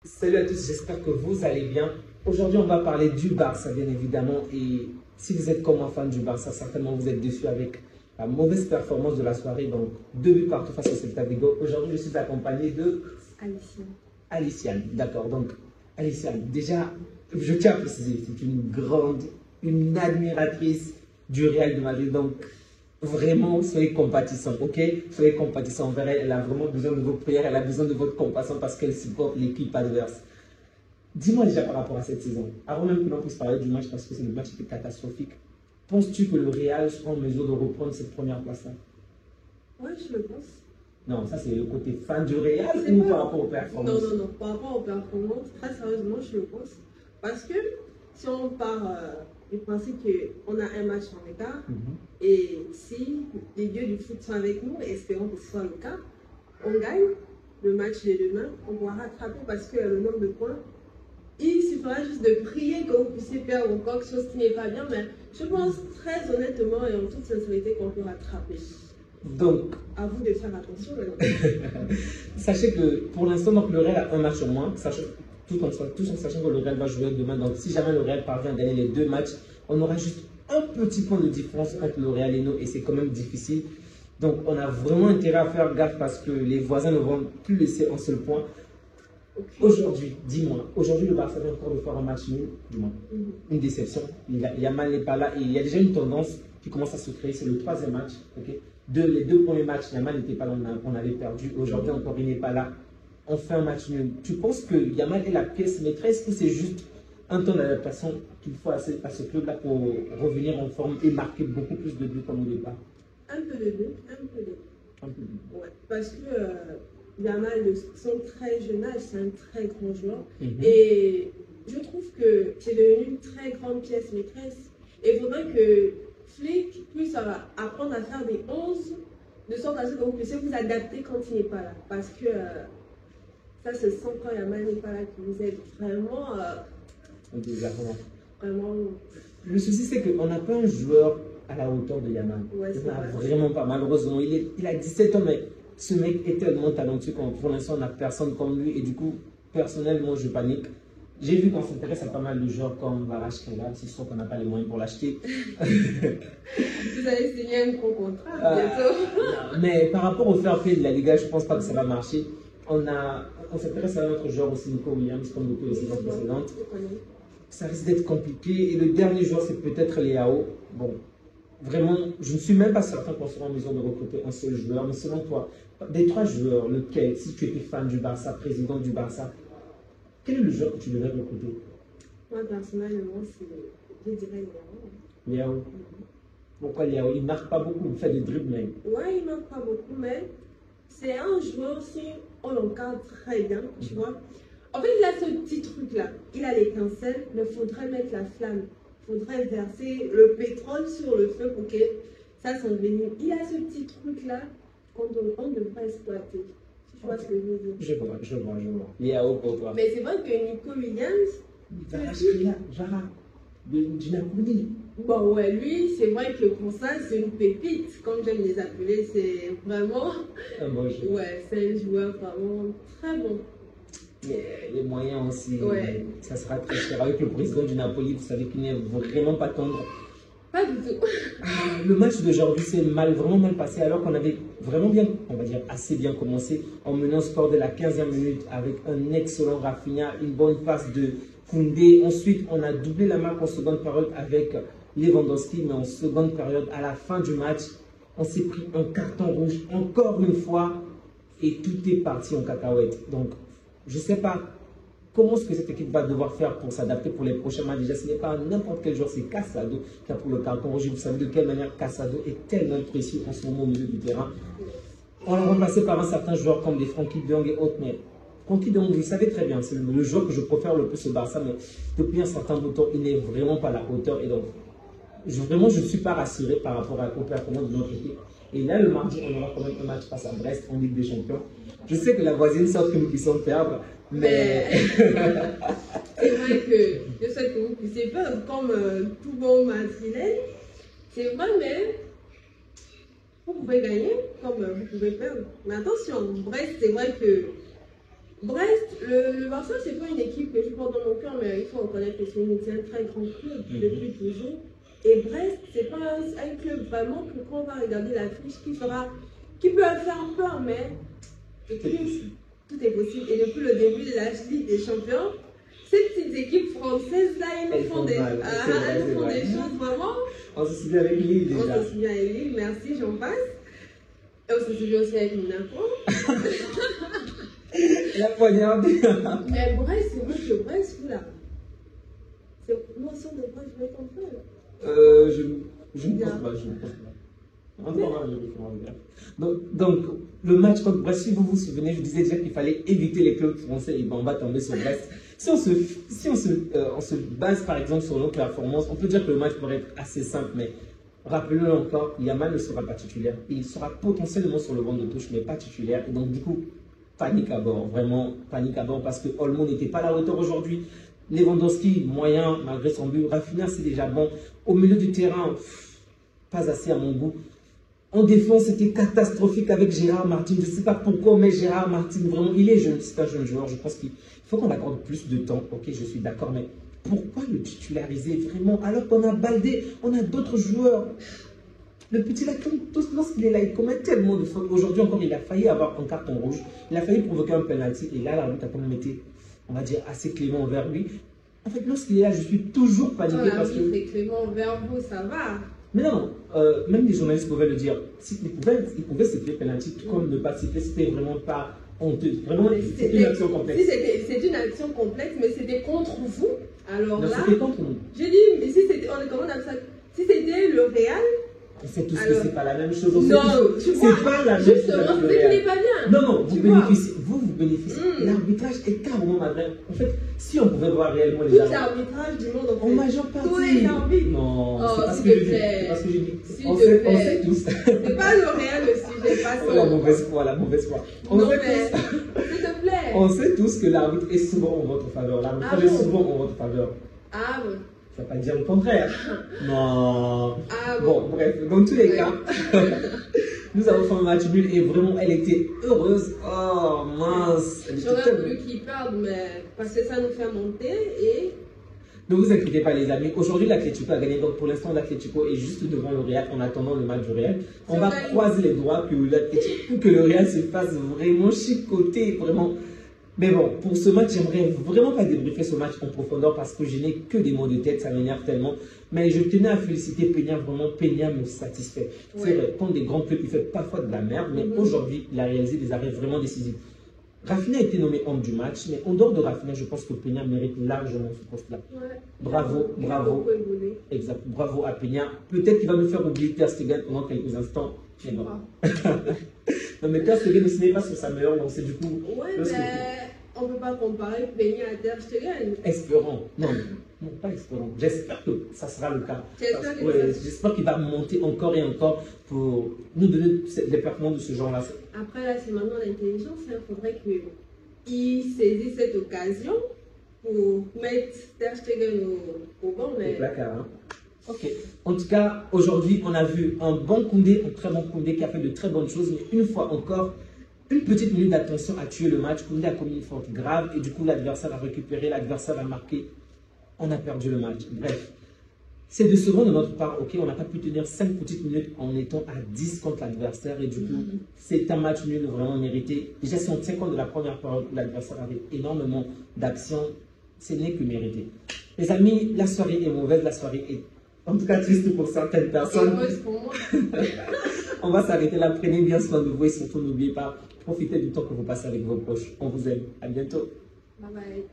Salut à tous, j'espère que vous allez bien. Aujourd'hui, on va parler du Barça, bien évidemment. Et si vous êtes comme un fan du Barça, certainement vous êtes déçu avec la mauvaise performance de la soirée. Donc, 2 buts partout face au Celta Vigo. Aujourd'hui, je suis accompagné de Aliciane. D'accord, donc Aliciane, déjà, je tiens à préciser, c'est une admiratrice du Real de Madrid. Donc, vraiment, soyez compatissants, ok? Soyez compatissants envers elle. Elle a vraiment besoin de vos prières, elle a besoin de votre compassion parce qu'elle supporte l'équipe adverse. Dis-moi déjà par rapport à cette saison, avant même que l'on puisse parler du match parce que c'est le match qui était catastrophique, penses-tu que le Real sera en mesure de reprendre cette première place-là? Ouais, je le pense. Non, ça c'est le côté fan du Real ou par rapport aux performances? Non, par rapport aux performances, très sérieusement, je le pense. Parce que si on part du principe qu'on a un match en écart, et si les dieux du foot sont avec nous, et espérons que ce soit le cas, on gagne le match de demain, on pourra rattraper parce que le nombre de points, il suffira juste de prier que vous puissiez perdre encore quelque chose qui n'est pas bien, mais je pense très honnêtement et en toute sincérité qu'on peut rattraper. Donc, à vous de faire attention. Sachez que pour l'instant, le Real a un match au moins, tout en sachant que le Real va jouer demain. Donc, si jamais le Real parvient à gagner les 2 matchs, on aura juste un petit point de différence entre le Real et nous, et c'est quand même difficile. Donc, on a vraiment intérêt à faire gaffe parce que les voisins ne vont plus laisser un seul point. Okay. Aujourd'hui, dis-moi, aujourd'hui le Barça vient encore de faire un match nul, dis-moi, une déception. Yamal n'est pas là et il y a déjà une tendance qui commence à se créer, c'est le 3e match. Okay? Les 2 premiers matchs, Yamal n'était pas là, on avait perdu. Aujourd'hui encore, il n'est pas là. On fait un match nul. Tu penses que Yamal est la pièce maîtresse ou c'est juste un temps d'adaptation qu'il faut à ce club-là pour revenir en forme et marquer beaucoup plus de buts comme au départ? Un peu de deux, un peu de deux. Ouais, parce que Yamal, son très jeune âge, c'est un très grand joueur. Et je trouve que c'est devenu une très grande pièce maîtresse. Et il faudrait que Flick puisse apprendre à faire des 11 de sorte à ce que vous puissiez vous adapter quand il n'est pas là. Parce que ça se sent quand Yamal n'est pas là, que vous êtes vraiment... vraiment... Le souci, c'est qu'on n'a pas un joueur à la hauteur de Yamal. Ouais, il n'a vraiment pas, malheureusement. Il a 17 ans, mais ce mec est tellement talentueux qu'on pour l'instant, on n'a personne comme lui. Et du coup, personnellement, je panique. J'ai vu qu'on s'intéresse à pas mal de joueurs comme Kvaratskhelia, c'est sûr qu'on n'a pas les moyens pour l'acheter. Vous allez signer un gros contrat bientôt. Mais par rapport au fair play de la Liga, je ne pense pas que ça va marcher. On s'intéresse à notre joueur aussi, Nico Williams, comme depuis les saisons précédentes. Ça risque d'être compliqué. Et le dernier joueur, c'est peut-être Léao. Bon, vraiment, je ne suis même pas certain qu'on sera en mesure de recruter un seul joueur. Mais selon toi, des 3 joueurs, lequel, si tu étais fan du Barça, président du Barça, quel est le joueur que tu devrais recruter? Moi, personnellement, je dirais Léao. Léao. Pourquoi Léao? Il ne marque pas beaucoup, il fait des dribbles, mais... Ouais, il ne marque pas beaucoup, mais c'est un joueur, si on l'encadre très bien, tu vois. En fait, il a ce petit truc-là. Il a l'étincelle, mais il faudrait mettre la flamme. Il faudrait verser le pétrole sur le feu pour que ça s'envenime. Il a ce petit truc-là qu'on devrait exploiter. Tu vois ce que je veux dire? Je vois. Léao pour toi. Mais c'est vrai que Nico Williams... Jara, du Napoli. Bon, ouais, lui, c'est vrai que pour ça, c'est une pépite. Comme j'aime les appeler, c'est vraiment... Un bon joueur. Ouais, c'est un joueur vraiment très bon. Les moyens aussi, ouais. Ça sera très cher. Avec le président du Napoli, vous savez qu'il n'est vraiment pas tendre. Pas du tout. Le match d'aujourd'hui s'est vraiment mal passé alors qu'on avait vraiment bien, on va dire assez bien commencé en menant au score de la 15e minute avec un excellent Rafinha, une bonne passe de Koundé. Ensuite, on a doublé la marque en seconde période avec Lewandowski, mais en seconde période, à la fin du match, on s'est pris un carton rouge encore une fois et tout est parti en cacahuète. Donc, je ne sais pas comment est-ce que cette équipe va devoir faire pour s'adapter pour les prochains matchs. Déjà, ce n'est pas n'importe quel joueur, c'est Casado qui a pour le carton rouge. Vous savez de quelle manière Casado est tellement précieux en ce moment au milieu du terrain. On l'a remplacé par un certain joueur comme des Frenkie de Jong et autres, mais Frenkie de Jong, vous savez très bien, c'est le joueur que je préfère le plus au Barça, mais depuis un certain temps, il n'est vraiment pas à la hauteur. Et donc, vraiment, je ne suis pas rassuré par rapport aux performances de notre équipe. Et là, le mardi, on aura quand même un match face à Brest en Ligue des Champions. Je sais que la voisine sort que nous puissions perdre, mais... c'est vrai que je sais que vous puissiez perdre comme tout bon madrilène. C'est vrai, mais vous pouvez gagner comme vous pouvez perdre. Mais attention, Brest, c'est vrai que Brest, le Barça, c'est pas une équipe que je porte dans mon cœur, mais il faut reconnaître que c'est un très grand club depuis toujours. Et Brest, c'est pas un club vraiment que quand on va regarder la fiche qui peut faire peur, mais tout est possible. Et depuis le début de la Ligue des Champions, ces petites équipes françaises là, elles font des choses vraiment. On se souvient avec Lille déjà. On se souvient avec Lille, merci, j'en passe. Et on se souvient aussi avec Monaco. La poignarde. Mais Brest, c'est vrai que Brest, là. Moi, si on devrait jouer contre eux. Je ne pense pas, je ne pense pas. Encore donc, le match contre Brest, si vous vous souvenez, je disais déjà qu'il fallait éviter les clubs français et on va tomber sur Brest. Si on se base par exemple sur nos performances, on peut dire que le match pourrait être assez simple, mais rappelons-le encore, Yamal ne sera pas titulaire. Il sera potentiellement sur le banc de touche, mais pas titulaire. Et donc, du coup, panique à bord, vraiment panique à bord parce que Olmo n'était pas à la hauteur aujourd'hui. Lewandowski, moyen, malgré son but. Rafinha, c'est déjà bon. Au milieu du terrain, pas assez à mon goût. En défense, c'était catastrophique avec Gérard Martin. Je ne sais pas pourquoi, mais Gérard Martin, vraiment, il est jeune. C'est un jeune joueur. Je pense qu'il faut qu'on accorde plus de temps. Ok, je suis d'accord, mais pourquoi le titulariser vraiment alors qu'on a Baldé, on a d'autres joueurs? Le petit là, lorsqu'il est là, il commet tellement de fautes. Aujourd'hui encore, il a failli avoir un carton rouge. Il a failli provoquer un penalty. Et là, l'arbitre a quand même été, on va dire, assez clément envers lui. En fait, lorsqu'il est là, je suis toujours paniqué parce que... c'est clément envers vous, ça va. Mais non, même les journalistes pouvaient le dire. Ils pouvaient siffler penalty, tout comme ne pas siffler, c'était vraiment pas honteux. Vraiment, c'était une action complexe. C'est une action complexe, mais c'était contre vous. Alors non, là, c'était contre nous. Je dis, mais si c'était, comment on appelle ça? Si c'était le Real. On sait tous que c'est pas la même chose. Non, tu vois, c'est pas la même chose. Justement, c'est qu'il n'est pas bien. Non, non, vous bénéficiez. L'arbitrage est carrément malgré. En fait, si on pouvait voir réellement les arbitres. L'arbitrage du monde, en majeure partie. Tous les arbitres. Non, c'est pas ce que je dis. On sait tous. C'est pas le Real le sujet, pas ça. La mauvaise foi, la mauvaise foi. Non, mais, s'il te plaît. On sait tous que l'arbitre est souvent en votre faveur. L'arbitrage est souvent en votre faveur. Ah bon. Ça ne va pas dire le contraire. Non. Ah bon, bref, dans tous les cas, nous avons fait un match nul et vraiment, elle était heureuse. Oh, mince. J'aurais voulu qu'il perde, mais parce que ça nous fait monter et... Ne vous inquiétez pas, les amis. Aujourd'hui, l'Atlético a gagné. Donc, pour l'instant, l'Atlético est juste devant le Real en attendant le match du Real. On va croiser les doigts que le Real se fasse vraiment chicoter. Vraiment. Mais bon, pour ce match, j'aimerais vraiment pas débriefer ce match en profondeur parce que je n'ai que des mots de tête, ça m'énerve tellement. Mais je tenais à féliciter Peña, vraiment, Peña me satisfait. Ouais. C'est vrai, contre des grands clubs, il fait parfois de la merde, mais aujourd'hui, il a réalisé des arrêts vraiment décisifs. Rafinha a été nommé homme du match, mais en dehors de Rafinha, je pense que Peña mérite largement ce poste-là. Ouais. Bravo, bravo. Exact, bravo à Peña. Peut-être qu'il va nous faire oublier Ter Stegen pendant quelques instants. Mais bon. Non, mais Ter Stegen ne se met pas sur sa meilleure lancée, du coup. Ouais, mais on ne peut pas comparer Peña à Ter Stegen. Espérons. Non, pas espérons. J'espère que ça sera le cas. J'espère qu'il va monter encore et encore pour nous donner des performances de ce genre-là. Après, là, c'est maintenant l'intelligence. Il faudrait qu'il saisisse cette occasion pour mettre Ter Stegen au banc. Mais... Au placard, hein. Ok. En tout cas, aujourd'hui, on a vu un bon Koundé, un très bon Koundé qui a fait de très bonnes choses, mais une fois encore, une petite minute d'attention a tué le match. Koundé a commis une faute grave et du coup, l'adversaire a récupéré, l'adversaire a marqué. On a perdu le match. Bref, c'est décevant de notre part. Ok, on n'a pas pu tenir 5 petites minutes en étant à 10 contre l'adversaire et du coup, c'est un match nul vraiment mérité. Déjà, si on tient compte de la première période où l'adversaire avait énormément d'actions, ce n'est que mérité. Les amis, la soirée est mauvaise, la soirée est en tout cas triste pour certaines personnes. On va s'arrêter là. Prenez bien soin de vous et surtout n'oubliez pas, profitez du temps que vous passez avec vos proches. On vous aime. À bientôt. Bye bye.